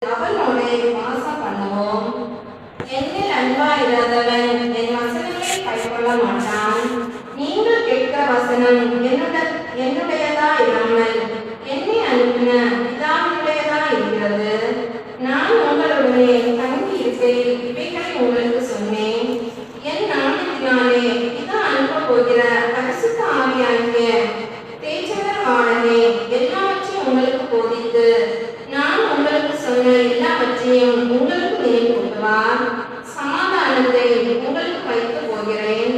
அவனோடே வாசம் பண்ணுவோம். என்னில் அன்பாயிராதவன் என் வசனங்களை கைக்கொள்ள மாட்டான். நீங்கள் கேட்கிற வசனம் என்னுடையதா இராமல் என்னை அனுப்பின பிதாவினுடையதா இருக்கிறது. நான் உங்களுடனே தங்கி இருக்கையில் இவைகளை உங்களுக்கு சொன்னேன். என் நாமத்தினாலே பிதா அனுப்ப போகிற பரிசுத்த ஆவியாகிய தேஜகரவாளனே எல்லாவற்றையும் உங்களுக்கு போதித்து நான் உங்களுக்கு சொன்ன எல்லாவற்றையும் உங்களுக்கு நினைவூட்டுவார். சமாதானத்தை உங்களுக்கு வைத்து போகிறேன்.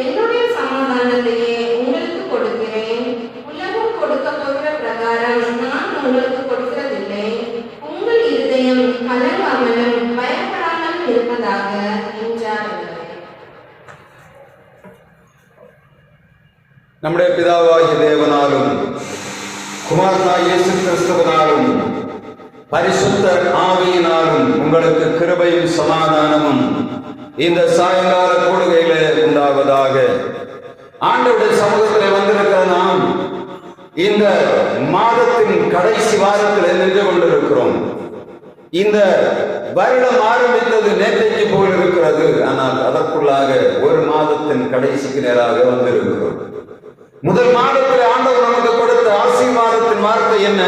என்னுடைய சமாதானத்தையே உங்களுக்கு கொடுக்கிறேன். உலகம் கொடுக்க போகிற பிரகாரம் நான் உங்களுக்கு கொடுக்கிறதில்லை. உங்கள் இருதயம் கலங்காமலும் பயப்படாமலும் இருப்பதாக என்றார். நம்முடைய பிதாவாகிய தேவனாலும் குமாரனாகிய இயேசு கிறிஸ்துவினாலும் பரிசுத்த ஆவியினாலும் உங்களுக்கு கிருபையும் சமாதானமும் இந்த சாயங்கால கூடுகையிலே உண்டாவதாக. ஆண்டவருடைய சமூகத்தில் வந்திருக்கிற நாம் இந்த மாதத்தின் கடைசி வாரத்தில் நின்று கொண்டிருக்கிறோம். இந்த வருடம் ஆரம்பித்தது நேற்றைக்கு போல் இருக்கிறது. ஆனால் அதற்குள்ளாக ஒரு மாதத்தின் கடைசிக்கு நேராக வந்திருக்கிறோம். முதல் மாதத்தில் ஆண்டவர் நமக்கு கொடுத்த ஆசீர்வாதத்தின் வார்த்தை என்ன?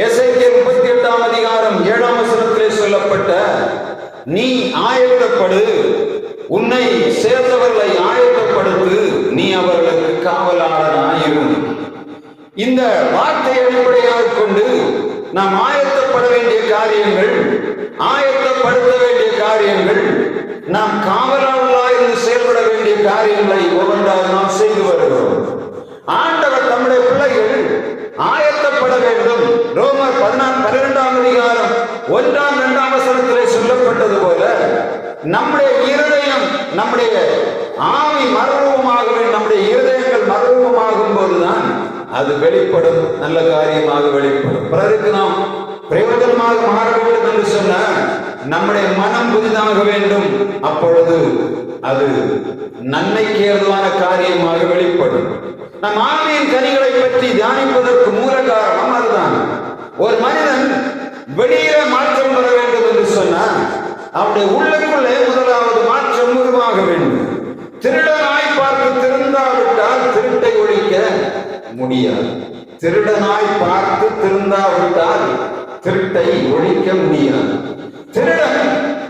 எசேக்கியேல் 38ஆம் அதிகாரம் 7ஆம் வசனத்திலே சொல்லப்பட்ட நீ ஆயத்தப்படு, உன்னை சேர்ந்தவர்களை ஆயத்தப்படுத்து, நீ அவர்களுக்கு காவலாளனாயிரு. இந்த வார்த்தையை அடிப்படையாக கொண்டு நாம் ஆயத்தப்பட வேண்டிய காரியங்கள், ஆயத்தப்படுத்த வேண்டிய காரியங்கள், நாம் காவலாளர்களாயிருந்து செயல்பட வேண்டிய காரியங்களை ஒவ்வொன்றாக நாம் செய்து வருகிறோம். ஆண்டவர் தம்முடைய பிள்ளைகள் ஆயத்தப்பட வேண்டும். ரோமர் 12ஆம் அதிகாரம் 1ஆம் 2ஆம் வசனத்திலே சொல்லப்பட்டது போல நம்முடைய இருதயம், நம்முடைய ஆவி மறுரூபமாக வேண்டும். நம்முடைய இருதயங்கள் மறுரூபமாகும் போதுதான் அது வெளிப்படும், நல்ல காரியமாக வெளிப்படும். பிறருக்கு நாம் பிரயோஜனமாக மாற வேண்டும் என்று சொன்ன நம்முடைய மனம் புதிதாக வேண்டும். அப்பொழுது அது நன்மைக்கு ஏதுவான காரியமாக வெளிப்படும். நம் ஆவியின் கனிகளை பற்றி தியானிப்பதற்கு மூல காரணம் அதுதான். ஒரு மனிதன் வெளியே மாற்றம் பெற வேண்டும் என்று சொன்னால் அவருடைய உள்ளுக்குள்ளே முதலாவது மாற்றம் உருவாக வேண்டும். திருடனாய் பார்த்து திருந்தாவிட்டால் திருட்டை ஒழிக்க முடியாது. திருடனாய் பார்த்து திருந்தாவிட்டால் திருட்டை ஒழிக்க முடியாது. திருடன்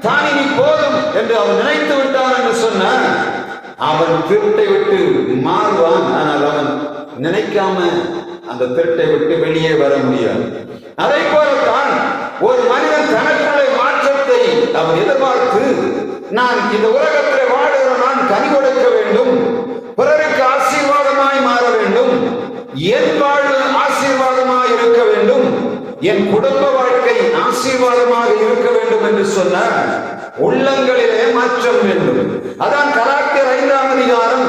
தான் இனி போதும் என்று அவன் நினைத்து விட்டான் என்று சொன்ன அவன் திருட்டை விட்டு மாறுவான். ஆனால் அவன் நினைக்காம அந்த திருட்டை விட்டு வெளியே வர முடியாது. அதை போலத்தான் ஒரு மனிதன் தனக்குள்ளே மாற்றத்தை அவன் எதிர்பார்த்து, நான் இந்த உலகத்தில் வாழுகிற நான் கனி கொடுக்க வேண்டும், பிறருக்கு ஆசீர்வாதமாய் மாற வேண்டும், என் வாழ்வு ஆசீர்வாதமாய் இருக்க வேண்டும், என் குடும்ப வாழ்க்கை ஆசீர்வாதமாக இருக்க வேண்டும் என்று சொன்ன உள்ளங்களிலே மாற்றம் வேண்டும். அதான் கலாத்தியர் 5ஆம் அதிகாரம்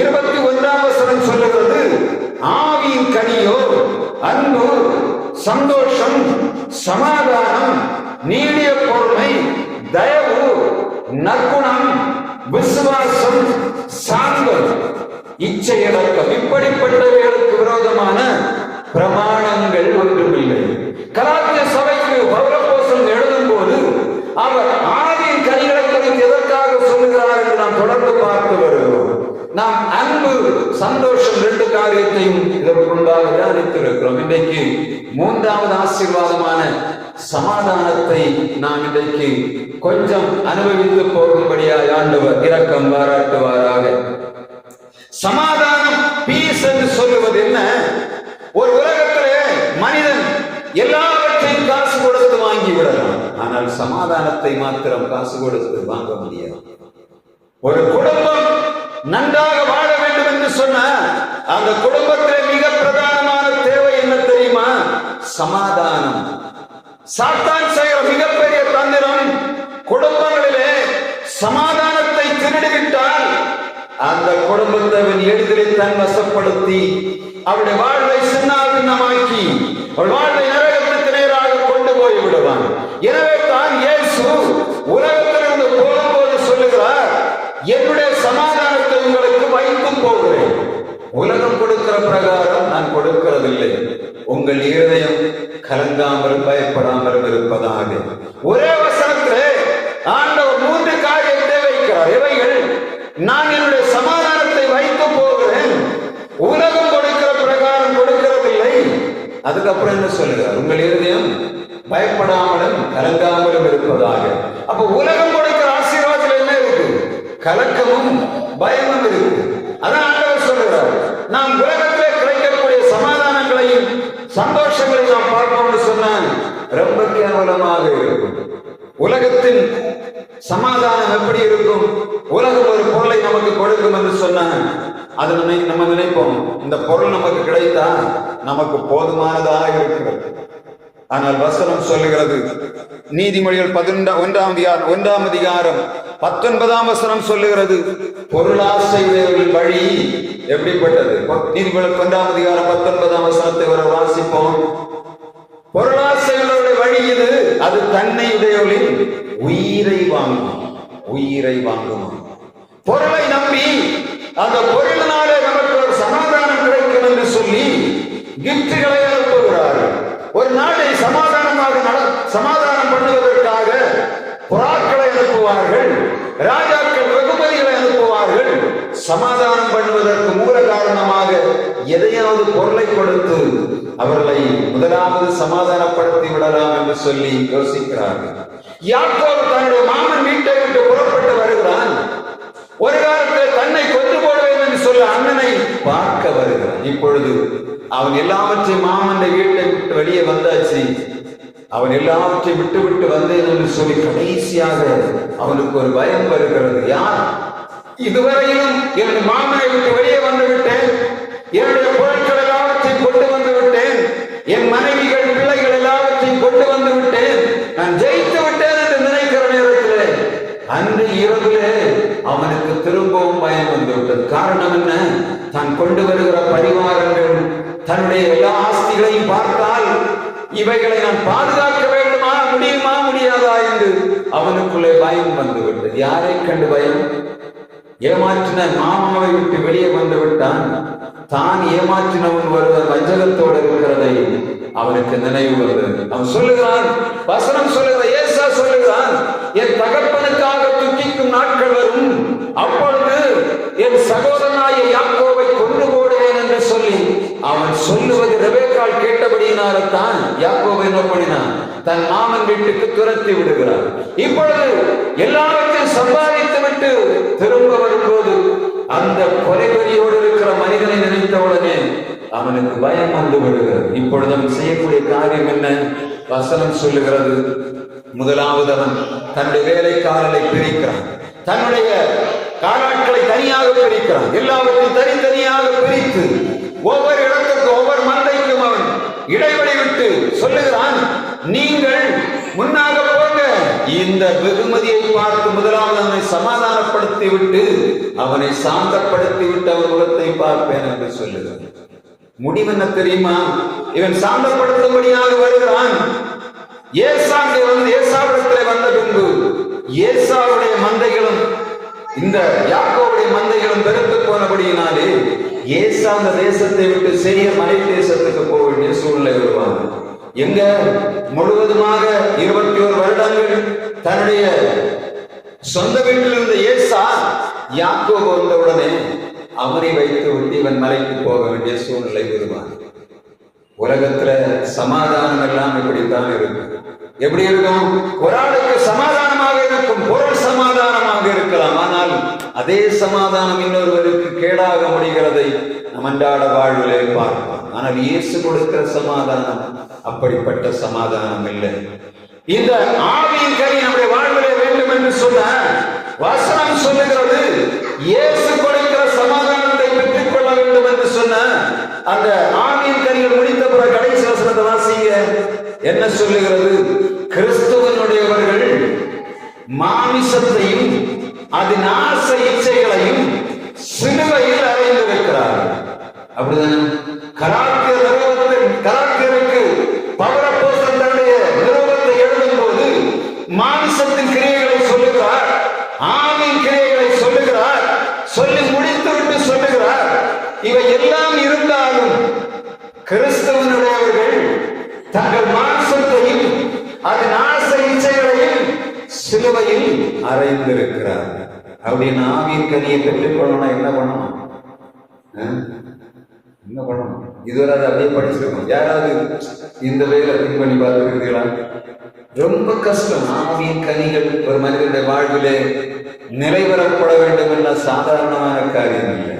21ஆம் வசனம் சொல்லுகிறது, ஆவியின் கனியோ அன்பு, சந்தோஷம், சமாதானம், நீடிய பொறுமை, தயவு, நற்குணம், விசுவாசம், சாந்தம், இச்சையடக்கம், இப்படிப்பட்டவைகளுக்கு விரோதமான பிரமாணங்கள் ஒன்றுமில்லை. கலாத்திய சபைக்கு பவுலப்போஸ்தலன் எழுதும் போது அவர் ஆவியின் கனிகளை குறித்து எதற்காக சொல்லுகிறார் என்று நாம் தொடர்ந்து பார்த்து வருகிறோம். நாம் அன்பு, சந்தோஷம் 2 காரியத்தையும் இதற்குண்டாக தியானித்திருக்கிறோம். இன்றைக்கு 3வது ஆசீர்வாதமான சமாதானத்தை நாம் இன்றைக்கு கொஞ்சம் அனுபவித்து போகும்படியாக ஆண்டவர் இரக்கம் பாராட்டுவாராக. சமாதானம், பீஸ் என்று சொல்லுவது என்ன? ஒரு உலகத்திலே மனிதன் எல்லாவற்றையும் காசு கொடுத்து வாங்கி விடலாம். ஆனால் சமாதானத்தை மாத்திரம் காசு கொடுத்து வாங்க முடியாது. ஒரு குடும்பம் நன்றாக வாழ வேண்டும் என்று சொன்ன அந்த குடும்பத்திலே மிக பிரதானமான தேவை என்ன தெரியுமா? சமாதானம். சாத்தான் செய்கிற மிகப்பெரிய தந்திரம், குடும்பங்களிலே சமாதானத்தை திருடிவிட்டால் அந்த குடும்பத்தை எளிதில் தன் வசப்படுத்தி அவருடைய வாழ்வை சின்னாபின்னமாக்கி அவள் வாழ்வை நரகத்துக்கு நேராக கொண்டு போய் விடுவான். எனவே தான் இயேசு உலகத்திலிருந்து போகும்போது சொல்லுகிறார், என்னுடைய சமாதானத்தை உங்களுக்கு வைத்து போகிறேன். உலகம் கொடுக்கிற பிரகாரம் நான் கொடுக்கிறதில்லை. உங்கள் இருதயம் கலங்காமலும் பயப்படாமலும் இருப்பதாக. விதமாக ஒரே வசனத்திலே ஆண்டவர் 3 காரியத்தை வைக்கிறார். இவைகள் நான் என்னுடைய சமாதானத்தை வைத்து போகிறேன், உலகம் கொடுக்கிற பிரகாரம் கொடுக்கிறதில்லை. அதுக்கப்புறம் என்ன சொல்லுகிறார்? உங்கள் இருதயம் பயப்படாமலும் கலங்காமலும் இருப்பதாக. அப்ப உலகம் கொடுக்கிற ஆசீர்வாதத்தில் என்ன இருக்கு? கலக்கமும் பயமும் இருக்கு. அதான் ஆண்டவர் சொல்லுகிறார், நாம் உலகத்திலே கிடைக்கக்கூடிய சமாதானங்களையும் சந்தோஷங்களையும் நாம் பார்ப்போம்னு சொன்னால் ரொம்ப கேவலமாக இருக்கும். உலகத்தின் சமாதானம் எப்படி இருக்கும்? உலகம் ஒரு பொருளை நமக்கு கொடுக்கும் என்று சொன்னால் அது நம்ம நினைப்போம், இந்த பொருள் நமக்கு கிடைத்தா நமக்கு போதுமானதாக இருக்கிறது. ஆனால் வசனம் சொல்லுகிறது, நீதிமொழிகள் 1ஆம் அதிகாரம் 19ஆம் வசனம் சொல்லுகிறது, பொருளாசை வழி எப்படிப்பட்டது? நீதிமொழிகள் 1ஆம் அதிகாரம் 19ஆம் வசனத்தை வர வாசிப்போம். பொருளாசை உள்ளவருடைய வழி இது, அது தன்னை உடையவளின் உயிரை வாங்கும். பொருளை நம்பி அந்த பொருளினாலே நமக்கு ஒரு சமாதானம் கிடைக்கும் என்று சொல்லி கிஃப்ட்களை அனுப்புகிறார்கள். ஒரு நாட்டை சமாதானம் பண்ணுவதற்காக புறாக்களை அனுப்புவார்கள், ராஜாக்கள் வெகுமதிகளை அனுப்புவார்கள். சமாதானம் பண்ணுவதற்கு மூல காரணமாக எதையாவது பொருளை கொடுத்து அவர்களை முதலாவது சமாதானப்படுத்தி விடலாம் என்று சொல்லி யோசிக்கிறார்கள். யாக்கோபு தன்னுடைய மாமன் வீட்டை விட்டு புறப்பட்டு வருகிறான். ஒரு காலத்தில் தன்னை கொண்டு போடுவேன் என்று சொல்ல அண்ணனை பார்க்க வருகிறான். இப்பொழுது அவன் எல்லாவற்றையும் மாமன் வீட்டை விட்டு வெளியே வந்தாச்சு. அவன் எல்லாவற்றையும் விட்டு வந்தேன் என்று சொல்லி கடைசியாக அவனுக்கு ஒரு பயம் வருகிறது. யார் இதுவரையிலும் என் மாமனை விட்டு வெளியே வந்து விட்டேன், என்னுடைய பொருட்கள் எல்லாவற்றையும் கொண்டு வந்து விட்டேன், என் மனைவிகள் பிள்ளைகள் எல்லாவற்றையும் கொண்டு வந்து விட்டேன், நான் ஜெயித்து விட்டேன் என்று நினைக்கிற நேரத்தில் அன்று இரவிலே அவனுக்கு திரும்பவும் பயம் வந்து விட்டது. காரணம் என்ன? தான் கொண்டு வருகிற பரிவாரங்கள், தன்னுடைய எல்லா ஆஸ்திகளையும் பார்த்தால் இவைகளை நான் பாதுகாக்க வேண்டுமா, முடியாதா என்று அவனுக்குள்ளே பயம் வந்து விட்டது. யாரை கண்டு பயம்? ஏமாற்றின மாமாவை விட்டு வெளியே வந்து விட்டான். தான் ஏமாற்றினவன் ஒருவர் வஞ்சகத்தோடு இருக்கிறதை அவனுக்கு நினைவு வந்தது. அவன் சொல்லுகிறான், வசனம் சொல்லுகிற ஏசா சொல்லுகிறான், என் தகப்பனுக்காக துக்கிக்கும் நாட்கள் வரும், அப்பொழுது என் சகோதரனாய யாக்கோபை கொண்டு போடுவேன் என்று சொல்லி அவன் சொல்லுவது ரெபெக்காள் கேட்டபடியினால்தான் யாக்கோபை நோக்கினான், தன் மாமன் வீட்டுக்கு துரத்தி விடுகிறார். இப்பொழுது எல்லாவற்றையும் சம்பாதித்து விட்டு திரும்ப வரும்போது அந்த கொலைவெறியோடு இருக்கிற மனிதனை நினைத்தவுடனே அவனுக்கு பயம் வந்து விடுகிறது. இப்பொழுது அவன் செய்யக்கூடிய காரியம் என்ன? வசனம் சொல்லுகிறது, முதலாவது அவன் தன்னுடைய வேலைக்காரரை பிரிக்கிறான், தன்னுடைய காலாட்களை தனியாக பிரிக்கிறான், எல்லாவற்றையும் தனித்தனியாக பிரித்து ஒவ்வொரு இடத்துக்கும் ஒவ்வொரு மந்தைக்கும் அவன் இடைவெளி விட்டு சொல்லுகிறான், நீங்கள் முன்னாக போங்க, இந்த வெகுமதியை பார்த்து முதலாவது அவனை சமாதானப்படுத்தி விட்டு அவனை சாந்தப்படுத்தி விட்டு அவன் முகத்தை பார்ப்பேன் என்று சொல்லுகிறான். முடிவு என்ன தெரியுமா? இவன் சாந்தப்படுத்தும்படியாக வருகிறான். ஏசாவிடத்தில் வந்த பின்பு ஏசாவுடைய மந்தைகளும் இந்த யாக்கோவுடைய மந்தைகளும் பெருத்து போனபடியினாலே ஏசா அந்த தேசத்தை விட்டு சிறிய மலை தேசத்துக்கு போக வேண்டிய சூழ்நிலை வருவாங்க. எங்க முழுவதுமாக 21 வருடங்கள் தன்னுடைய சொந்த வீட்டில் இருந்த ஏசா யாக்கோபு வந்தவுடனே அவனை வைத்து விட்டு இவன் மலைக்கு போக வேண்டிய சூழ்நிலை வருவான். உலகத்துல சமாதானம் எல்லாம் இப்படித்தான் இருக்கு. எப்படி இருக்கும்? ஒரு ஆளுக்கு சமாதானமாக இருக்கும், பொருள் சமாதானமாக இருக்கலாம், ஆனால் அதே சமாதானம் இன்னொருவருக்கு கேடாக முடிகிறதை நம் அன்றாட வாழ்விலே பார்க்கலாம். ஆனால் இயேசு கொடுக்கிற சமாதானம் அப்படிப்பட்ட சமாதானம் இல்லை. இந்த ஆவியின் கனி நம்முடைய வாழ்விலே வேண்டும் என்று சொன்ன வசனம் சொல்லுகிறது, இயேசு கொடுக்கிற சமாதானத்தை பெற்றுக் கொள்ள வேண்டும் என்று சொன்ன அந்த ஆவியின் கனிகள் முடித்த பிறகு கடைசி வசனத்தை வாசிங்க. என்ன சொல்லுகிறது? கிறிஸ்துவனுடையவர்கள் மாமிசத்தையும் அதன் ஆசை இச்சைகளையும் சிலுவையில் அறைந்திருக்கிறார்கள். அப்படிதானே? கலாத்தியருக்கு பவுல் அப்போஸ்தலன் தன்னுடைய நிருபத்தை எழுதும் போது மாமிசத்தின் கிரியைகளை சொல்லுகிறார், ஆவியின் கிரியைகளை சொல்லுகிறார், சொல்லி முடித்துவிட்டு சொல்லுகிறார், இவை எல்லாம் இருந்தாலும் கிறிஸ்தவனுடையவர்கள் தங்கள் மாம்சத்தையும் அதன் ஆசை இச்சைகளையும் சிலுவையில் அறைந்திருக்கிறார். அப்படின்னு ஆவியின் கனியை பெற்றுக்கொள்ளணும். என்ன பண்ணணும்? என்ன பண்ணணும்? இதுவரை அதை அப்படியே படிச்சிருக்கோம். யாராவது இந்த வேலை திங்க் பண்ணி பார்த்துருக்கீங்களா? ரொம்ப கஷ்டம். ஆவியின் கனிகள் ஒரு மனிதனுடைய வாழ்விலே நிறைவேறப்பட வேண்டும் என்ற சாதாரணமான காரியம் இல்லை.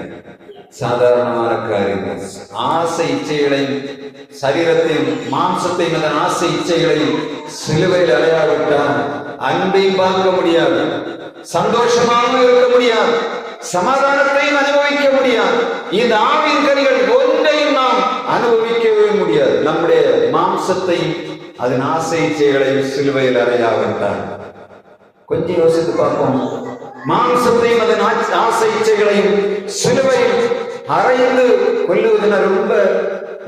சாதாரணமான காரியம். ஆசை இச்சைகளையும் சரீரத்தையும் மாம்சத்தையும் அதன் ஆசை இச்சைகளையும் சிலுவையில் அடையாவிட்டால் அன்பையும் பார்க்க முடியாது, சந்தோஷமாகவும் இருக்க முடியாது, சமாதானத்தையும் அனுபவிக்க முடியாது. இந்த ஆவியின் கனிகள் ஒன்றையும் நாம் அனுபவிக்கவே முடியாது. நம்முடைய மாம்சத்தையும் அதன் ஆசை இச்சைகளையும் சிலுவையில் அறையாவிட்டால் கொஞ்சம் யோசித்து பார்ப்போம். மாம்சத்தையும் அதன் ஆசை இச்சைகளையும் சிலுவையில் அறைந்து கொல்லுவதுன்னா ரொம்ப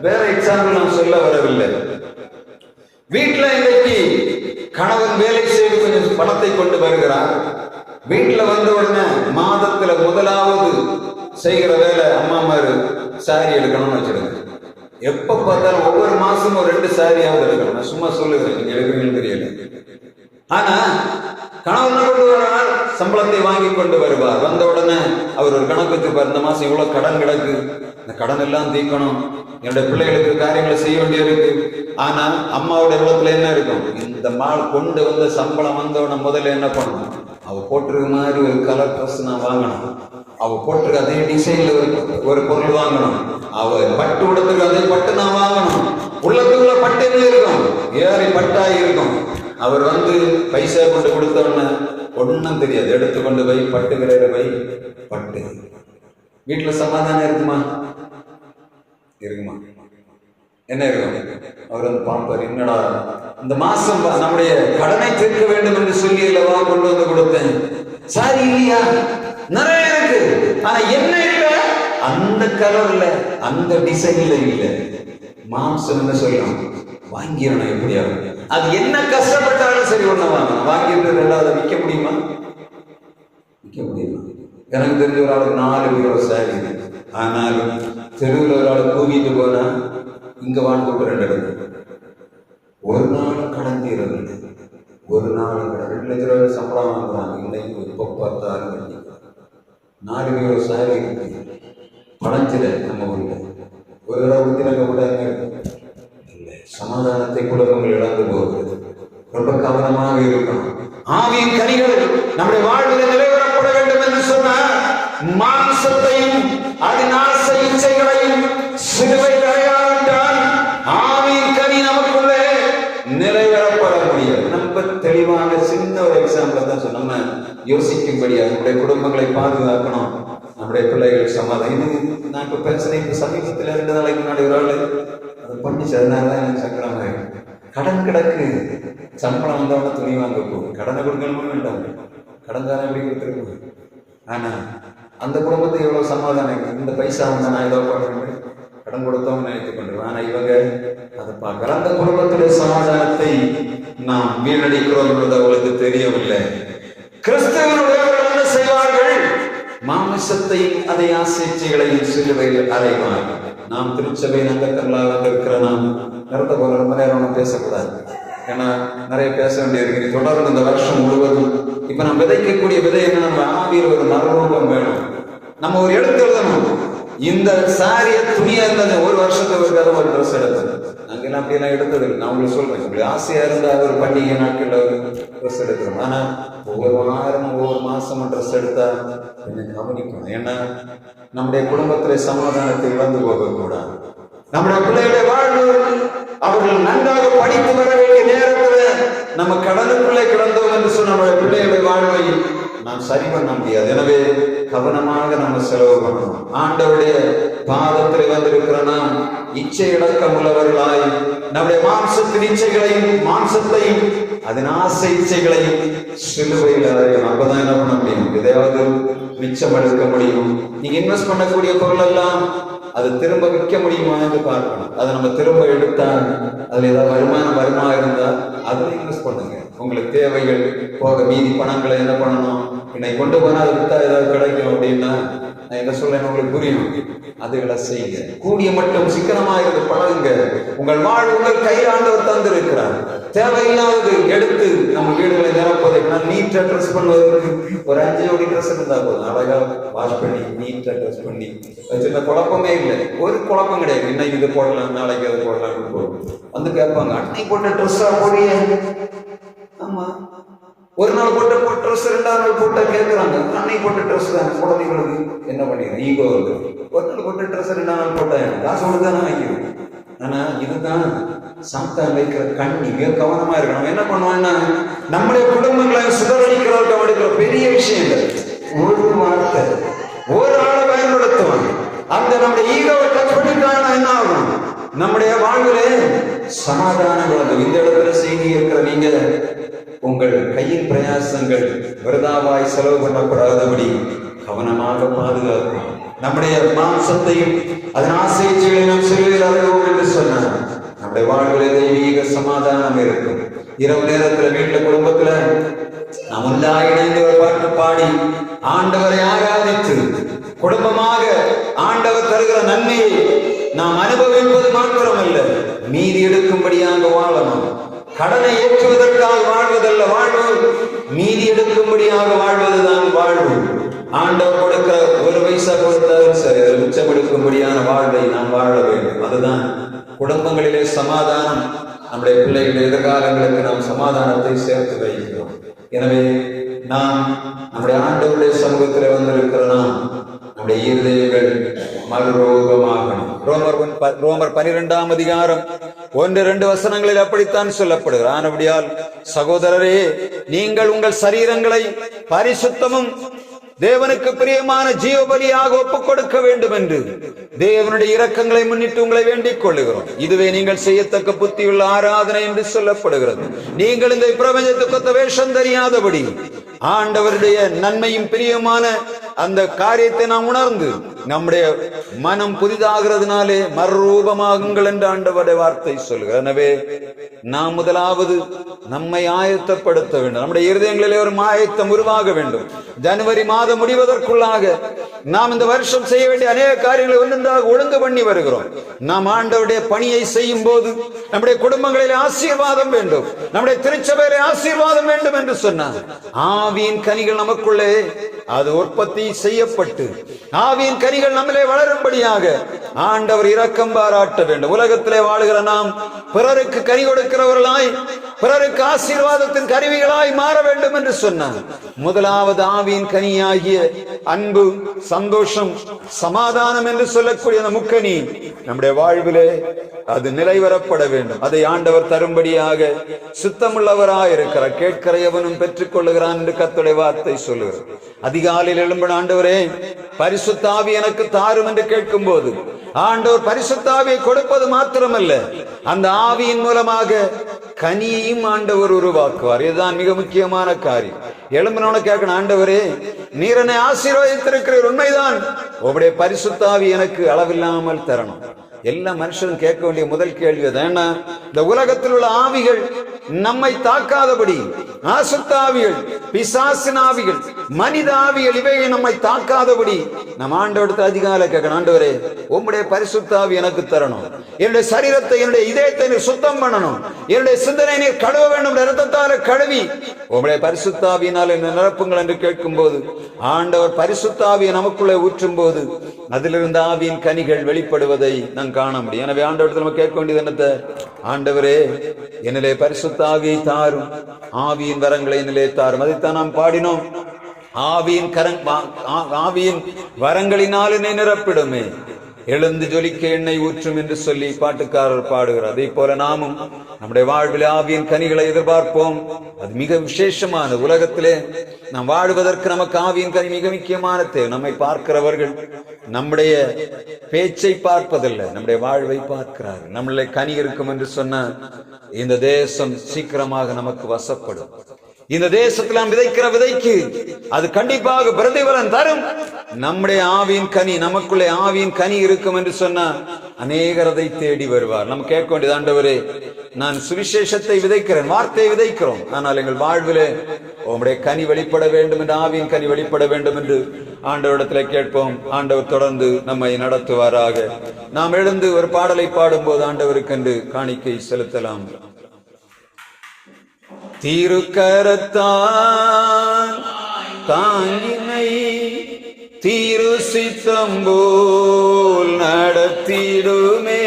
வேற எக்ஸாம்பிள் நான் சொல்ல வரவில்லை. வீட்டுல இன்றைக்கு கணவன் வேலை செய்து கொஞ்சம் பணத்தை கொண்டு வருகிறார். வீட்டுல வந்த உடனே மாதத்துல முதலாவது செய்கிற வேலை அம்மாமாரு சாரி எடுக்கணும்னு வச்சிருங்க. எப்ப பார்த்தாலும் ஒவ்வொரு மாசமும் ஒரு 2 சாரியாவது எடுக்கணும். நான் சும்மா சொல்லுகிறேன், நீங்க எடுக்கிறீங்கன்னு தெரியல. ஆனா கணவன் கொண்டு வரார், சம்பளத்தை வாங்கி கொண்டு வருவார். வந்த உடனே அவர் ஒரு கணக்கு வச்சிருப்பார். இந்த மாசம் இவ்வளவு கடன் கிடக்கு, இந்த கடன் எல்லாம் தீர்க்கணும், என்னுடைய பிள்ளைகளுக்கு காரியங்களை செய்ய வேண்டியிருக்கு. ஆனா அம்மாவுடைய உள்ளத்துல என்ன இருக்கும்? இந்த மாள் கொண்டு வந்த சம்பளம் வந்தவுடனே முதல்ல என்ன பண்ணணும்? அவ போட்டிருக்க மாதிரி ஒரு கலர் ட்ரெஸ் நான் வாங்கணும், அவ போட்டிருக்க அதே டிசைன்ல ஒரு பொருள் வாங்கணும், அவ பட்டு உடத்துக்கு அதே பட்டு நான் வாங்கணும். உள்ளத்துக்குள்ள பட்டு என்ன இருக்கும்? ஏறி பட்டாய் இருக்கும். அவர் வந்து பைசா கொண்டு கொடுத்தவன ஒன்னும் தெரியாது, எடுத்து கொண்டு போய் பட்டு கடையில போய் பட்டு. வீட்டுல சமாதானம் இருக்குமா? இருக்குமா? என்ன இருக்கும்? அவர் வந்து பாப்பார், என்னடா இந்த மாசம் நம்முடைய கடனை தீர்க்க வேண்டும் என்று சொல்லி இல்லவா கொண்டு வந்து கொடுத்தேன், சாரி இல்லையா? நிறைய இருக்கு, ஆனா என்ன இல்ல? அந்த கலர்ல அந்த டிசைன்ல இல்ல. மாம்சம் என்ன சொல்லணும்? வாங்கிடணும். எப்படியாவது அது என்ன கஷ்டப்பட்டாலும் சரி ஒண்ணு வாங்கணும். வாங்கிட்டு ரெண்டாவது விற்க முடியுமா? விற்க முடியுமா? எனக்கு தெரிஞ்ச ஒரு ஆளுக்கு 4 கிலோ சாரி, ஆனாலும் தெருவில் ஒரு ஆள் கூவிட்டு போனா இங்க வாங்க 2 இடத்துல ஒரு நாள் கடன் தீரவில்லை. ஒரு நாள் 2 லட்ச ரூபாய் சம்பளம் வாங்குறாங்க. இன்னைக்கு எப்ப பார்த்தாலும் 4 கிலோ சாரி பழஞ்சில நம்ம ஊர்ல ஒரு தடவை ஊத்தினாங்க கூட இல்லை. சமாதானத்தை குடும்பங்கள் இழந்து போகிறது. ரொம்ப கவனமாக இருக்கணும். ஆவியின் கனிகள் நம்முடைய வாழ்வில் நிறைவேறப்பட வேண்டும் என்று சொன்னால் மாம்சத்தையும் அதன் ஆசை இச்சைகளையும் சிலுவையில் அறையாவிட்டால் ஆவியின் கனி நமக்குள்ளே நிறைவேறப்பட முடியாது. நம்ம தெளிவான சின்ன ஒரு எக்ஸாம்பிள் தான் சொன்ன. நம்ம யோசிக்கும்படியா நம்முடைய குடும்பங்களை பாதுகாக்கணும், நம்முடைய பிள்ளைகள் சமாதானம். இது நான் இப்ப பிரச்சனை இப்ப சமீபத்தில் 2 நாளைக்கு முன்னாடி ஒரு ஆள் அதை பண்ணிச்சு. அதனால எனக்கு சக்கரமாக கடன் கிடக்கு, சம்பளம் வந்தவன துணி வாங்க போகுது, கடனை கொடுக்கணும்னு வேண்டாம், கடன்காரன் எப்படி கொடுத்துருக்கு. ஆனா அந்த குடும்பத்துக்கு எவ்வளவு சமாதானம். இந்த பைசா வந்தா நான் ஏதோ பண்ணுறேன், கடன் கொடுத்தவங்க நினைத்துக் கொண்டிருக்கோம். ஆனா இவங்க அதை பார்க்கற அந்த குடும்பத்துடைய சமாதானத்தை நாம் வீணடிக்கிறோம் என்பது அவங்களுக்கு தெரியவில்லை. கிறிஸ்தவனுடையவர்கள் என்ன செய்வார்கள்? மாமிசத்தையும் அதை ஆசைச்சைகளையும் சிலுவையில் அறைவார். நாம் திருச்சபை நங்கத்தர்களாக இருக்கிற நாம் நிறத்த போல ரொம்ப நேரம் பேசக்கூடாது. ஏன்னா நிறைய பேச வேண்டியிருக்கு. தொடர்ந்து இந்த வருஷம் முழுவதும் இப்ப நம்ம விதைக்கக்கூடிய விதை என்ன? நம்ம ஆவியில் ஒரு மறுரூபம் வேணும். நம்ம ஒரு எடுத்து எழுதணும். இந்த சாரிய துணியா இருந்தது ஒரு வருஷத்துக்கு ஒரு கதை ஒரு ட்ரெஸ் எடுத்தது. நாங்கெல்லாம் அப்படியெல்லாம் எடுத்தது. நான் உங்களுக்கு சொல்றேன், உங்களுக்கு ஆசையா இருந்தா ஒரு பண்டிகை நாட்கள்ல ஒரு ட்ரெஸ் எடுக்கிறோம். ஆனா ஒவ்வொரு வாரம் ஒவ்வொரு மாசமும் ட்ரெஸ் எடுத்தா கொஞ்சம் கவனிக்கணும். ஏன்னா நம்முடைய குடும்பத்திலே சமாதானத்தை இழந்து போகக்கூடாது. நம்முடைய பிள்ளைகளுடைய வாழ்வு அவர்கள் நன்றாக படித்து வர வேண்டிய நேரத்தில் நம்ம கடனுக்குள்ளே கிடந்தோம் என்று சொன்ன நம்முடைய பிள்ளைகளுடைய வாழ்வை நாம் சரி பண்ண முடியாது. எனவே கவனமாக நம்ம செலவு பண்ணணும். ஆண்டவருடைய பாதத்தில் வந்திருக்கிற நாம் இச்சை இலக்கம் உள்ளவர்களாய் நம்முடைய மாம்சத்தின் இச்சைகளையும் மாம்சத்தையும் அதன் ஆசை இச்சைகளையும் சிலுவையில் அறையணும். அப்பதான் என்ன பண்ண முடியும்? எதையாவது மிச்சம் எடுக்க முடியும். நீங்க இன்வெஸ்ட் பண்ணக்கூடிய பொருள் எல்லாம் அது திரும்ப விற்க முடியுமா என்று பார்க்கணும். அதை நம்ம திரும்ப எடுத்தா அதுல ஏதாவது வருமானம் இருந்தா அதுல இன்வெஸ்ட் பண்ணுங்க. உங்களுக்கு தேவைகள் போக மீதி பணங்களை என்ன பண்ணணும்? இன்னைக்கு கொண்டு போனா அதை வித்தா ஏதாவது கிடைக்கும் அப்படின்னா நான் என்ன சொல்றேன் உங்களுக்கு புரியும். அதுகளை செய்யுங்க. கூடிய மட்டும் சிக்கனமாக இருந்து பழகுங்க. உங்கள் வாழ்வு உங்கள் கையில் ஆண்டவர் தந்திருக்கிறார். தேவையில்லாதது எடுத்து நீட்டா ட்ரெஸ் பண்ணுவதற்கு ஒரு 5 ஜோடி ட்ரெஸ் இருந்தா போதும். அழகா வாஷ் பண்ணி நீட்டா ட்ரெஸ் பண்ணி வச்சிருந்த குழப்பமே இல்லை. ஒரு குழப்பம் கிடையாது. இன்னைக்கு இது போடலாம், நாளைக்கு அது போடலாம்னு போடும். வந்து கேட்பாங்க, அன்னைக்கு போட்ட ட்ரெஸ்ஸா போடிய? ஆமா, ஒரு நாள் போட்ட ட்ரெஸ் 2ஆம் நாள் போட்டா கேட்கறாங்க, அன்னைக்கு போட்ட ட்ரெஸ் தான். குழந்தைங்களுக்கு என்ன பண்ணிடுறேன், ஈகோ வந்து ஒரு நாள் போட்ட ட்ரெஸ் 2ஆம் நாள் போட்டா காசு கொடுத்தானே வைக்கிறது. ஆனா இதுதான் சாத்தான் வைக்கிற கண்ணி. மிக கவனமா இருக்கணும். என்ன பண்ணுவோம்னா, நம்முடைய குடும்பங்களை சுதரடிக்கிறதுக்கு எடுக்கிற பெரிய விஷயங்கள் ஒரு வார்த்தை, ஒரு ஆளை பயன்படுத்துவாங்க. அந்த நம்முடைய ஈகோவை டச் பண்ணிட்டாங்கன்னா என்ன ஆகும்? நம்முடைய வாழ்விலே சமாதானம் வளர்ந்து. இந்த இடத்துல செய்தி இருக்கிற நீங்க உங்கள் கையின் பிரயாசங்கள் விரதாவாய் செலவு பண்ணப்படாதபடி கவனமாக பாதுகாக்கும். நம்முடைய மாம்சத்தையும் அதன் ஆசைகளை நாம் சிறுவில் அடைவோம் என்று சொன்னார். நம்முடைய வாழ்வில் தெய்வீக சமாதானம் இருக்கும். இரவு நேரத்துல வீட்டுல குடும்பத்துல நாம் ஒன்றா இணைந்து ஒரு பாட்டு பாடி ஆண்டவரை ஆராதித்து குடும்பமாக ஆண்டவர் தருகிற நன்மையை நாம் அனுபவிப்பது மாத்திரமல்ல, மீதி எடுக்கும்படியாக வாழணும். கடனை ஏற்றுவதற்காக வாழ்வதல்ல வாழ்வு, மீதி எடுக்கும்படியாக வாழ்வதுதான் வாழ்வு. ஆண்டவர் கொடுக்கிற ஒரு பைசா கொடுத்தாலும் சரி, அதில் மிச்சம் எடுக்கும்படியான வாழ்வை நாம் வாழ வேண்டும். அதுதான் குடும்பங்களிலே சமாதானம். நம்முடைய பிள்ளைகளுடைய எதிர்காலங்களுக்கு நாம் சமாதானத்தை சேர்த்து வைக்கிறோம். எனவே நாம் நம்முடைய ஆண்டவருடைய சமூகத்தில் வந்திருக்கிற நாம் நம்முடைய இருதயங்கள் மறுரூபமாகணும். ரோமர் 12ஆம் அதிகாரம் 1-2 வசனங்களில் அப்படித்தான் சொல்லப்படுகிறது. ஆனபடியால் சகோதரரே, நீங்கள் உங்கள் சரீரங்களை பரிசுத்தமும் தேவனுக்கு பிரியமான ஜீவபலியாக ஒப்புக் கொடுக்க வேண்டும் என்று தேவனுடைய இரக்கங்களை முன்னிட்டு உங்களை வேண்டிக் கொள்ளுகிறோம். இதுவே நீங்கள் செய்யத்தக்க புத்தியுள்ள ஆராதனை என்று சொல்லப்படுகிறது. நீங்கள் இந்த பிரபஞ்சத்துக்கு வேஷம் தெரியாதபடி ஆண்டவருடைய நன்மையும் பிரியமான அந்த காரியத்தை நாம் உணர்ந்து நம்முடைய மனம் புதிதாகிறதுனாலே மறுரூபமாகுங்கள் என்று ஆண்டவருடைய வார்த்தை சொல்லுகிறது. எனவே நாம் முதலாவது நம்மை ஆயத்தப்படுத்த வேண்டும். நம்முடைய இருதயங்களிலே ஒரு ஆயத்தம் உருவாக வேண்டும். ஜனவரி மாதம் முடிவதற்குள்ளாக நாம் இந்த வருஷம் செய்ய வேண்டிய அநேக காரியங்களை ஒன்றாக ஒழுங்கு பண்ணி வருகிறோம். நாம் ஆண்டவருடைய பணியை செய்யும் போது நம்முடைய குடும்பங்களிலே ஆசீர்வாதம் வேண்டும், நம்முடைய திருச்சபையிலே ஆசீர்வாதம் வேண்டும் என்று சொன்னார். ஆவியின் கனிகள் நமக்குள்ளே அது உற்பத்தி செய்யப்பட்டு ஆவியின் கனிகள் நம்மளே வளரும்படியாக ஆண்டவர் இரக்கம் பாராட்ட வேண்டும். உலகத்திலே வாழுகிற நாம் பிறருக்கு கனி கொடுக்கிறவர்களாய், பிறருக்கு ஆசீர்வாதத்தின் கருவிகளாய் மாற வேண்டும் என்று சொன்னார். முதலாவது ஆவியின் கனியாகிய அன்பு, சந்தோஷம், சமாதானம் என்று சொல்லக்கூடிய அந்த முக்கனி நம்முடைய வாழ்விலே அது நிலைவரப்பட வேண்டும். அதை ஆண்டவர் தரும்படியாக சுத்தமுள்ளவராய் இருக்கிறார். கேட்கிற எவனும் பெற்றுக் கொள்ளுகிறான் என்று கர்த்தருடைய வார்த்தை சொல்லுகிறது. அதிகாலையில் எழும்பின ஆண்டவரே பரிசுத்த ஆவி எனக்கு தாரும் என்று கேட்கும் போது ஆண்டவர் பரிசுத்த ஆவியை கொடுப்பது மாத்திரமல்ல, அந்த ஆவியின் மூலமாக கனியையும் ஆண்டவர் உருவாக்குவார். இதுதான் மிக முக்கியமான காரியம். எழும்பினவன கேட்கணும், ஆண்டவரே நீர் என்னை ஆசீர்வதித்திருக்கிறீர், உண்மைதான், உம்முடைய பரிசுத்த ஆவி எனக்கு அளவில்லாமல் தரணும். எல்லா மனுஷனும் கேட்க வேண்டிய முதல் கேள்வி என்ன? இந்த உலகத்தில் உள்ள ஆவிகள் நம்மை தாக்காதபடி, ஆசுத்த ஆவிகள், பிசாசின் ஆவிகள், மனித ஆவிகள் இவைகள் நம்மை தாக்காதபடி நம் ஆண்டவருக்கு அதிகாலை கேட்கணும், ஆண்டவரே உம்முடைய பரிசுத்த ஆவி எனக்கு தரணும், என்னுடைய சரீரத்தை என்னுடைய இதயத்தை சுத்தம் பண்ணணும், என்னுடைய சிந்தனை நீர் கழுவ வேண்டும், இரத்தத்தால கழுவி உம்முடைய பரிசுத்த ஆவியினால் என்ன நிரப்புங்கள் என்று கேட்கும் போது ஆண்டவர் பரிசுத்த ஆவியை நமக்குள்ளே ஊற்றும் போது அதிலிருந்து ஆவியின் கனிகள் வெளிப்படுவதை நாம் காண முடியும். எனவே ஆண்டவரத்தில் நம்ம கேட்க வேண்டியது என்னத்தை? ஆண்டவரே என்னிலே பரிசுத்த ஆவியை தாரும், ஆவியின் வரங்களை என்னிலே தாரும். அதைத்தான் நாம் பாடினோம். ஆவியின் வரங்களினால் என்னை நிரப்பிடுமே, எழுந்து ஜொலிக்க எண்ணெய் ஊற்றும் என்று சொல்லி பாட்டுக்காரர் பாடுகிறார். அதே போல நாமும் நம்முடைய வாழ்வில் ஆவியின் கனிகளை எதிர்பார்ப்போம். அது மிக விசேஷமான, உலகத்திலே நாம் வாழ்வதற்கு நமக்கு ஆவியின் கனி மிக முக்கியமான தேவை. நம்மை பார்க்கிறவர்கள் நம்முடைய பேச்சை பார்ப்பதில்லை, நம்முடைய வாழ்வை பார்க்கிறார்கள். நம்மளே கனி இருக்கும் என்று சொன்ன இந்த தேசம் சீக்கிரமாக நமக்கு வசப்படும். இந்த தேசத்தில் நாம் விதைக்கிற விதைக்கு அது கண்டிப்பாக பிரதிபலன் தரும். நம்முடைய ஆவியின் கனி, நமக்குள்ளே ஆவியின் கனி இருக்கும் என்று சொன்னா அநேகர் அதை தேடி வருவார். நம்ம கேட்க வேண்டியது, ஆண்டவரே நான் சுவிசேஷத்தை விதைக்கிறேன், வார்த்தையை விதைக்கிறோம், ஆனால் எங்கள் வாழ்விலே உம்முடைய கனி வெளிப்பட வேண்டும் என்று, ஆவியின் கனி வெளிப்பட வேண்டும் என்று ஆண்டவரிடத்தில் கேட்போம். ஆண்டவர் தொடர்ந்து நம்மை நடத்துவாராக. நாம் எழுந்து ஒரு பாடலை பாடும்போது ஆண்டவருக்கென்று காணிக்கை செலுத்தலாம். திருக்கரத்தான் தாங்கினை திரு சித்தம்போல் நடத்திடுமே.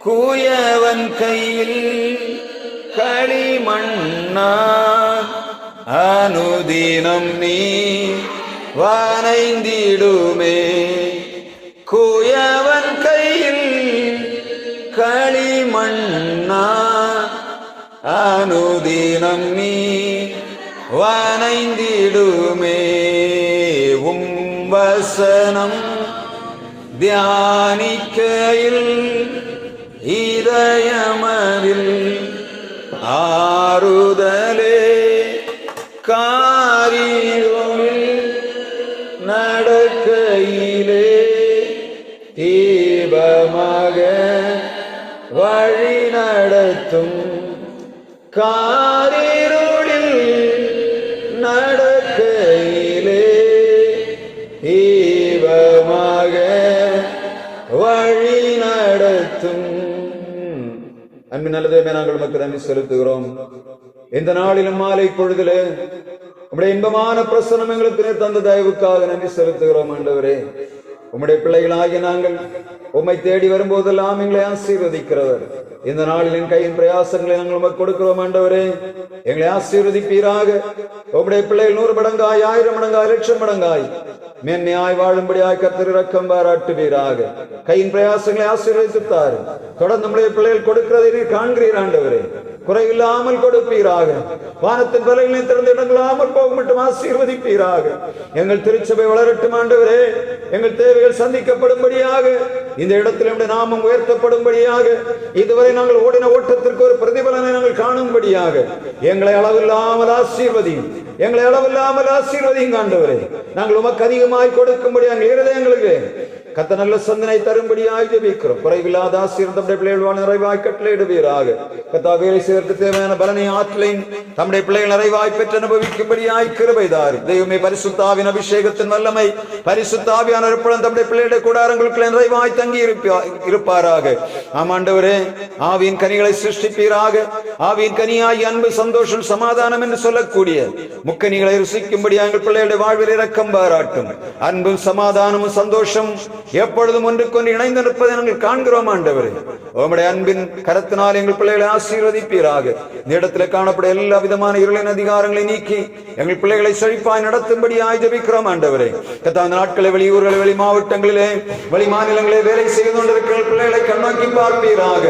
கூயவன் கையில் களிமண்ணா அனுதினம் நீ வனைந்திடுமே. கூயவன் கையில் களிமண்ணா அனுதினம் நீ வனைந்திடுமே. வசனம் தியானிக்கையில் இதயமதில் ஆறுதலே காரியோனில் நடக்கையிலே தீபமாக வழி நடத்தும். காரிருளில் நடக்கையிலே தீபமாக வழி நடத்தும். அன்பின் நல்லதே, நாங்கள் உமக்கு நன்றி செலுத்துகிறோம். இந்த நாளிலும் மாலை பொழுதிலே உம்முடைய இன்பமான பிரசனம் எங்களுக்கு தந்த தயவுக்காக நன்றி செலுத்துகிறோம். ஆண்டவரே, உம்முடைய பிள்ளைகளாகிய நாங்கள் உம்மை தேடி வரும்போதெல்லாம் எங்களை ஆசீர்வதிக்கிறவர். இந்த நாளில் என் கையின் பிரயாசங்களை நாங்கள் உமக்கு கொடுக்கிறோம். ஆண்டவரே, எங்களை ஆசீர்வதிப்பீராக. உம்முடைய பிள்ளைகள் 100 மடங்காய், 1000 மடங்காய், 1,00,000 மடங்காய் மேன்மையாய் வாழும்படியாய் கர்த்தர் இரக்கம் பாராட்டுவீராக. கையின் பிரயாசங்களை ஆசீர்வதித்தார். தொடர்ந்து நம்முடைய பிள்ளைகள் கொடுக்கிறதை நீர் காண்கிறீர். ஆண்டவரே, குறையில்லாமல் கொடுப்பீராக. வானத்தின் பலனை திறந்த இடங்களாமல் போக மட்டும் ஆசீர்வதிப்பீராக. எங்கள் திருச்சபை வளரட்டும். ஆண்டவரே, எங்கள் தேவைகள் சந்திக்கப்படும்படியாக, இந்த இடத்தில் நம்முடைய நாமம் உயர்த்தப்படும்படியாக, இதுவரை நாங்கள் ஓடின ஓட்டத்திற்கு ஒரு பிரதிபலனை நாங்கள் காணும்படியாக எங்களை அளவில்லாமல் ஆசீர்வதியும். எங்களை அளவில்லாமல் ஆசீர்வதியும். ஆண்டவரே, நாங்கள் உமக்கு அதிகமாய் கொடுக்கும்படி எங்கள் இருதயங்களுக்கு கத்த நல்ல சந்தனை தரும்படியாய் ஜெபிக்கிறோம். குறைவில்லாத ஆசீர்வாதம் நம்முடைய பிள்ளைகள் நிறைவாய் கட்டளையிடுவீராக. கத்தா வேலை செய்வதற்கு தேவையான பலனை ஆற்றலையும் நம்முடைய பிள்ளைகள் நிறைவாய் பெற்று அனுபவிக்கும்படியாய் கிருபை தாரும். தெய்வமே, பரிசுத்தாவின் அபிஷேகத்தின் வல்லமை பரிசுத்தாவியான நம்முடைய பிள்ளைகளுடைய கூடாரங்களுக்குள்ள நிறைவாய் தங்கி இருப்பாராக. ஆமாண்டவரே, ஆவியின் கனிகளை சிருஷ்டிப்பீராக. ஆவியின் கனியாய் அன்பு, சந்தோஷம், சமாதானம் என்று சொல்லக்கூடிய முக்கனிகளை ருசிக்கும்படி எங்கள் பிள்ளைகளுடைய வாழ்வில் இரக்கம் பாராட்டும். அன்பும் சமாதானமும் சந்தோஷம் எப்பொழுதும் ஒன்றுக்கொன்று இணைந்து நிற்பதை நாங்கள் காண்கிறோம். ஆண்டவரே, உம்முடைய அன்பின் கரத்தினால் எங்கள் பிள்ளைகளை ஆசீர்வதிப்பீராக. இந்த இடத்துல காணப்பட எல்லா விதமான இருளின் அதிகாரங்களை நீக்கி எங்கள் பிள்ளைகளை செழிப்பாய் நடத்தும்படியாய் ஜெபிக்கிறோம். ஆண்டவரே, கத்தாந்த நாட்களை வெளியூர்களில், வெளி மாவட்டங்களிலே, வெளி மாநிலங்களே வேலை செய்து கொண்டிருக்கிற பிள்ளைகளை கண்ணோக்கி பார்ப்பீராக.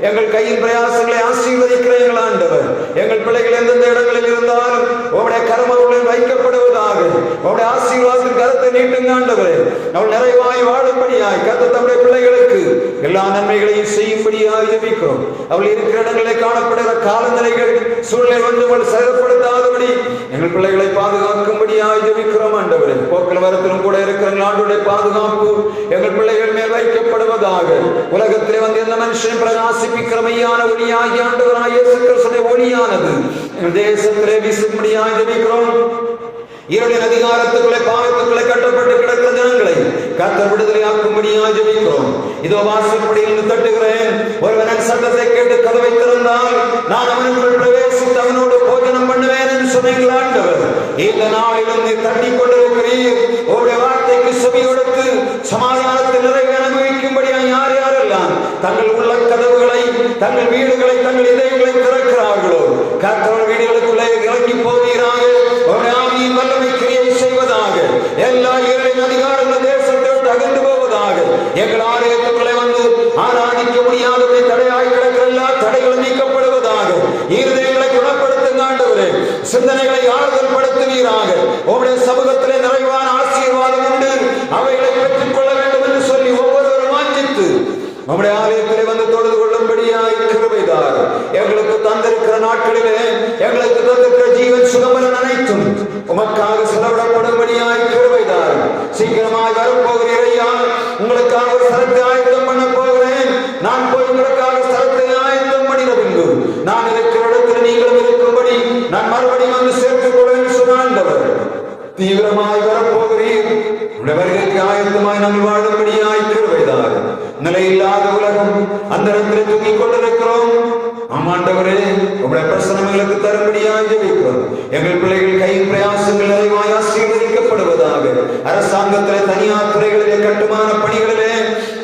எங்கள் கையின் பிரயாசங்களை ஆசீர்வதிக்கிற எங்கள் ஆண்டவர், எங்கள் பிள்ளைகள் எந்தெந்த இடங்களில் இருந்தாலும் உம்முடைய கரமருளில் வைக்கப்படுவதாக. உம்முடைய ஆசீர்வாதத்தின் கரத்தை நீட்டுங்க. ஆண்டவரே, அவள் நிறைவாய் வாழும்படியாய் கர்த்தர் தம்முடைய பிள்ளைகளுக்கு எல்லா நன்மைகளையும் செய்யும்படியாய் ஜெபிக்கிறோம். அவள் இருக்கிற இடங்களிலே காணப்படுகிற காலநிலைகள், சூழ்நிலை ஒன்றும் சேதப்படுத்தாதபடி எங்கள் பிள்ளைகளை பாதுகாக்கும்படியாய் ஜெபிக்கிறோம். ஆண்டவரே, போக்குவரத்திலும் கூட இருக்கிற நாட்டுடைய பாதுகாப்பு எங்கள் பிள்ளைகள் மேல் வைக்கப்படுவதாக. உலகத்திலே வந்து எந்த மனுஷன் பிரகாசிப்பிக்கிற மையான ஒளியாகி ஆண்டவராய் இயேசு கிறிஸ்துவின் ஒளியானது எங்கள் தேசத்திலே வீசும்படியாய் ஜெபிக்கிறோம். இருளின் அதிகாரத்துக்குள்ளே, பாவத்துக்குள்ளே கட்டப்பட்டு கிடக்கிற ஜனங்களை கர்த்தர் விடுதலை ஆக்கும்படியாய் ஜெபிக்கிறோம். இதோ வாசற்படியில் தட்டுகிறேன். ஒருவன் சத்தத்தை கேட்டு கதவை திறந்தால் நான் அவனுக்குள் பிரவேசித்து அவனோடு போஜனம் பண்ணுவேன் என்று சொன்னீர்கள். ஆண்டவர், இந்த நாளிலும் நீ தட்டி கொண்டிருக்கிறீர். உங்களுடைய வார்த்தைக்கு செவி கொடுத்து சமாதானத்தை நிறைவே அனுபவிக்கும்படியாய் யார் யாரெல்லாம் தங்கள் உள்ள கதவுகளை, தங்கள் வீடுகளை, தங்கள் இதயங்களை திறக்கிறார்களோ கர்த்தர் வீடுகளுக்குள்ளே இறங்கி போவீராக. ஆவியின் வல்லமை கிரியை செய்வதாக. எல்லா இருளின் அதிகாரங்கள் தேசத்தை விட்டு அகன்று போவதாக. எங்கள் ஆலயத்துக்குள்ளே வந்து ஆராதிக்க முடியாததை தடையாய் கிடக்கிற எல்லா தடைகளும் நீக்கப்படுவதாக. இருதயங்களை குணப்படுத்துங்க. ஆண்டவரே, சிந்தனைகளை ஆறுதல் படுத்துவீராக. உம்முடைய சமூகத்திலே நிறைவான ஆசீர்வாதம் உண்டு, அவைகளை பெற்றுக் கொள்ள வேண்டும் என்று சொல்லி ஒவ்வொருவரும் வாஞ்சித்து நம்முடைய ஆலயத்திலே வந்து தொழுது கொள்ளும்படியாய் கிருபைதார். எங்களுக்கு தந்திருக்கிற நாட்களிலே எங்களுக்கு தந்திருக்கிற ஜீவன் சுகபலன் அனைத்தும் உமக்காக செலவிடப்படும்படியாய் கிருபைதார். சீக்கிரமாய் வரப்போகிறீர் ஐயா. உங்களுக்காக ஒரு ஸ்தலத்தை ஆயத்தம் பண்ண போகிறேன். நான் போய் உங்களுக்காக ஸ்தலத்தை ஆயத்தம் பண்ணின பின்பு நான் இருக்கிற இடத்தில் நீங்களும் இருக்கும்படி நான் மறுபடியும் வந்து சேர்த்துக் கொள்வேன் சொன்னாண்டவர். தீவிரமாய் வரப்போகிறீர். வருகைக்கு ஆயத்தமாய் நாங்கள் வாழும்படியாய் கிருபைதார். நிலையில்லாத உலகம் அந்த இடத்தில் தூங்கிக் கொண்டிருக்கிறோம். ஆமாண்டவரே, உங்களுடைய பிரசனம் எங்களுக்கு தரும் ஜெபிக்கிறோம். எங்கள் பிள்ளைகள் கை பிரயாசங்கள் நிறைவாய் ஆசீர்வதிக்கப்படுவதாக. அரசாங்கத்திலே, தனியார் துறைகளிலே, கட்டுமான பணிகளிலே,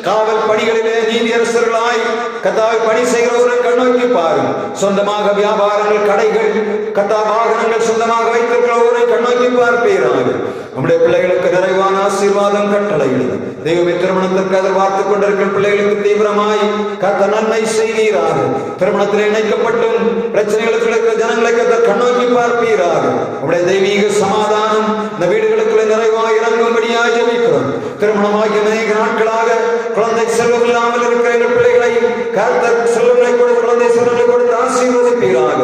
காவல் பணிகளிலே நீதியரசர்களாய் கர்த்தாவை பணி செய்கிறவர்கள் கண்ணோக்கி பாரும். சொந்தமாக வியாபாரங்கள், கடைகள், கர்த்தா வாகனங்கள் சொந்தமாக வைத்திருக்கிறவரை கண்ணோக்கி பார்ப்பீராக. நம்முடைய பிள்ளைகளுக்கு நிறைவான ஆசீர்வாதம் கட்டளையிடுது. தெய்வமே, திருமணத்திற்கு எதிர்பார்த்துக் கொண்டிருக்கிற பிள்ளைகளுக்கு தீவிரமாய் கர்த்தர் நன்மை செய்வீராக. திருமணத்தில் இணைக்கப்பட்டும் பிரச்சனைகளுக்கு இருக்கிற ஜனங்களை கர்த்தர் கண்ணோக்கி பார்ப்பீராக. நம்முடைய தெய்வீக சமாதானம் இந்த வீடுகளுக்குள்ள நிறைவாய் இறங்கும்படியாக ஜெபிக்கிறோம். திருமணமாகிய அநேக நாட்களாக குழந்தை செல்வம் இல்லாமல் இருக்கிற எங்கள் பிள்ளைகளை கர்த்தர் செல்வங்களை கொடுத்து, குழந்தை செல்வங்களை கொடுத்து ஆசீர்வதிப்பீராக.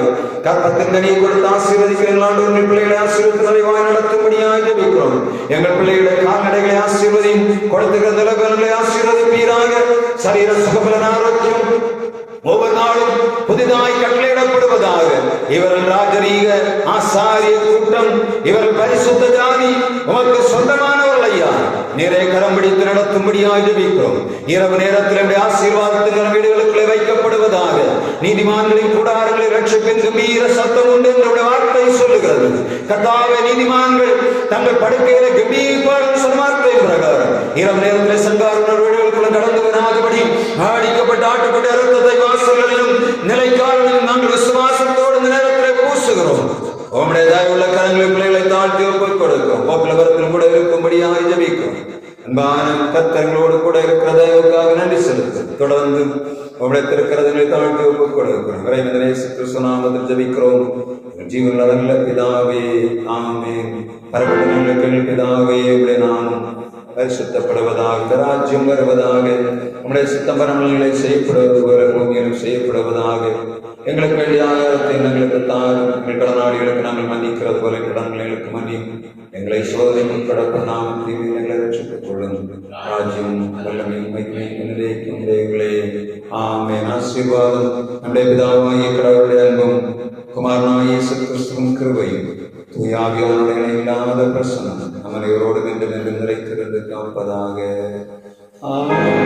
கர்த்தத்தின் கனியை கொடுத்து ஆசீர்வதிக்கிறீர்கள். உங்கள் பிள்ளைகளை ஆசீர்வதித்து நிறைவாய் நடத்தும்படியாக ஜெபிக்கிறோம். எங்கள் பிள்ளைகளை கால்நடைகளை ஆசீர்வதியும், கொடுத்துகிற நிலவரங்களை ஆசீர்வதிப்பீராக. சரீர சுகபலன் ஆரோக்கியம் ஒவ்வொரு நாளும் புதிதாய் கட்டளையிடப்படுவதாக. இவர்கள் ராஜரீக ஆசாரிய கூட்டம், இவர்கள் பரிசுத்த ஜாதி, உமக்கு சொந்தமானவர்கள் ஐயா. நிறைய கரம் பிடித்து நடத்தும்படியாக ஜெபிக்கிறோம். இரவு நேரத்தில் ஆசீர்வாதத்தின் வீடுகளுக்குள்ளே வைக்கப்படுவதாக. நீதிமான்களின் கூடாரங்களில் ரட்சிப்பின் கம்பீர சத்தம் உண்டு என்று வார்த்தை சொல்லுகிறது. கர்த்தாவே, நீதிமான்கள் தங்கள் படுக்கையில கம்பீரப்பார்கள் சொன்ன வார்த்தை பிரகாரம் இரவு நேரத்தில் சங்கார வீடுகளுக்குள்ள கடந்து வராதபடி ஆடிக்கப்பட்ட ஆட்டுப்பட்ட இரத்தத்தை வாசல்களிலும் நிலைக்காலிலும் நாங்கள் விசுவாசத்தோடு இந்த நேரத்தில் பூசுகிறோம். உம்முடைய தயவுள்ள கரங்களை பிள்ளைகளை தாழ்த்தி ஒப்புக் கொடுக்கிறோம். போக்குவரத்தில் கூட இருக்கும்படியாக ஜெபிக்கிறோம். அன்பான கர்த்தர்களோடு கூட இருக்கிற தயவுக்காக நன்றி செலுத்து. தொடர்ந்து உம்முடைய திருக்கரங்களை தாழ்த்தி ஒப்புக் கொடுக்கிறோம். இறைவனே, இயேசு கிறிஸ்து நாமத்தில் ஜெபிக்கிறோம். ஜீவனுள்ள நல்ல பிதாவே, ஆமென். பரமண்டலங்களில் பிதாவே, உம்முடைய நாமம் பரிசுத்தப்படுவதாக, ராஜ்யம் வருவதாக, உம்முடைய சித்தம் பரமநிலை செய்யப்படுவது போல பூமியிலும் செய்யப்படுவதாக. எங்களுக்கு வேண்டிய ஆகாரத்தை எங்களுக்கு தாரும். எங்கள் கடனாளிகளுக்கு நாங்கள் மன்னிக்கிறது போல கடன்களுக்கு மன்னியும். எங்களை சோதனைக்கு உட்பட நாமத்தில் எங்களை ரட்சித்துக் கொள்ளும். ராஜ்யம் வல்லமை மகிமை நிலைக்கும் தேவர்களே, ஆமென். ஆசீர்வாதம் நம்முடைய பிதாவாகிய கடவுளுடைய அன்பும் குமாரனாகிய இயேசு கிறிஸ்துவின் கிருபையும் தூய ஆவியானவருடைய இல்லாத பிரசன்னம் நம்ம இவரோடு நின்று நின்று நிறைத்திருந்து காப்பதாக. ஆமென்.